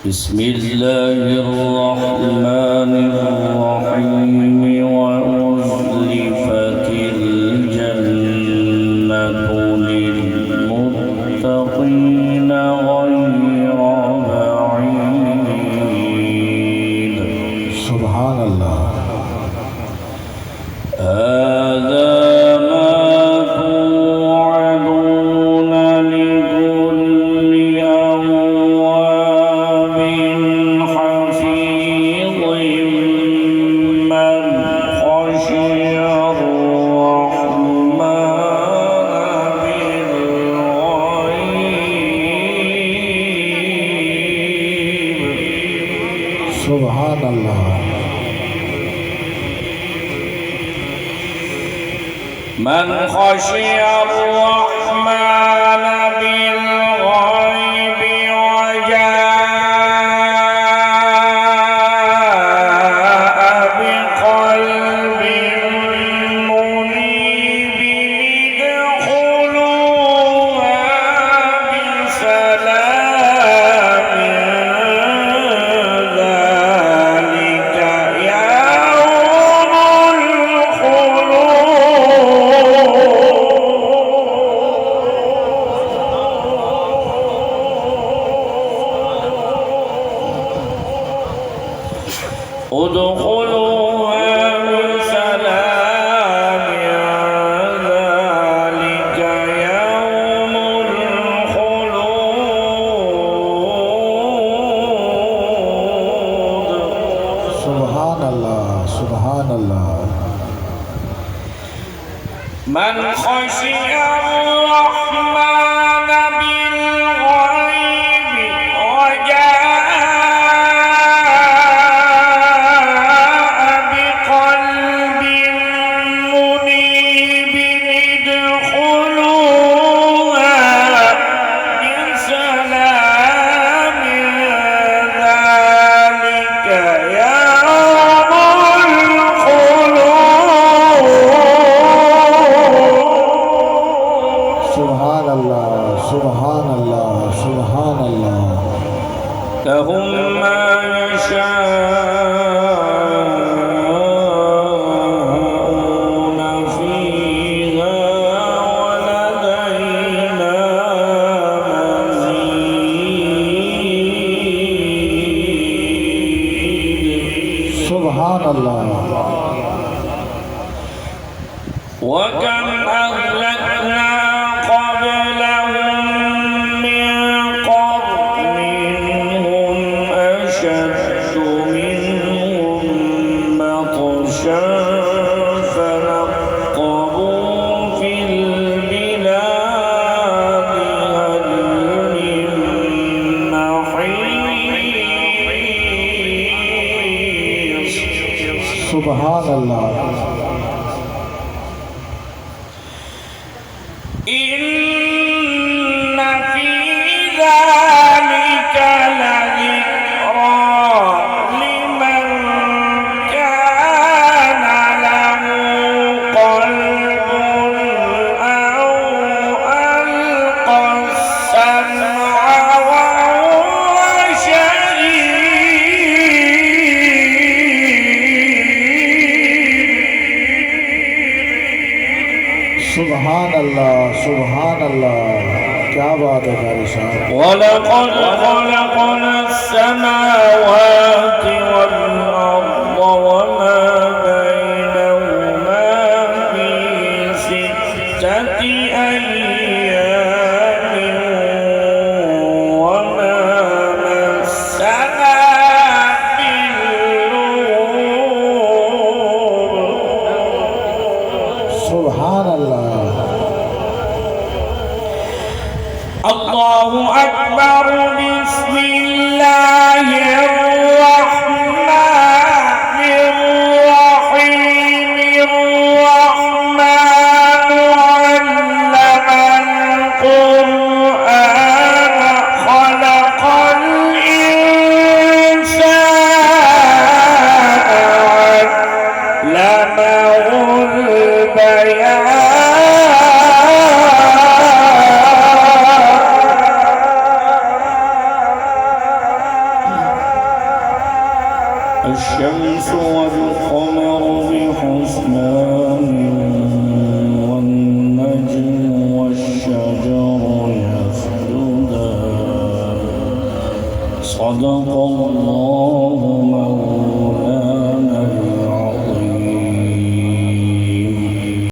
بسم الله الرحمن الرحيم وأزلفت الجنة للمتقين غير بعيد سبحان الله هذا ما توعدون لكل أواب حفيظ من خشي الرحمن بالغيب سبحان الله من خشي الرحمن بالغيب وجاء بقلب منيب ادخلوها بسلام ذلك يوم ادخلوها بسلام ذلك يوم الخلود سبحان الله سبحان الله من خشي الرحمن بالغيب وجاء بقلب منيب ادخلوها بسلام ذلك يوم الخلود سبحان الله سبحان الله سبحان الله لهم ما يشاءون فيها ولدينا مزيد سبحان الله وكم أهلكنا قبلهم من قرن هم أشد منهم بطشا فنقبوا في البلاد هل من محيص سبحان الله إن في ذلك لذكرى لمن كان له قلب أو ألقى السمع وهو شهيد سبحان الله سبحان الله क्या बात है कारी साहब ولقد خلقنا السماوات والأرض وما بينهما في ستة أيام وما مسنا باللغوب سبحان الله الله أكبر بسم الله الرحمن الرحيم الرحمن علم القرآن خلق الإنسان علمه البيان الشمس والقمر بحسبان والنجم والشجر يسجدان صدق الله مولانا العظيم.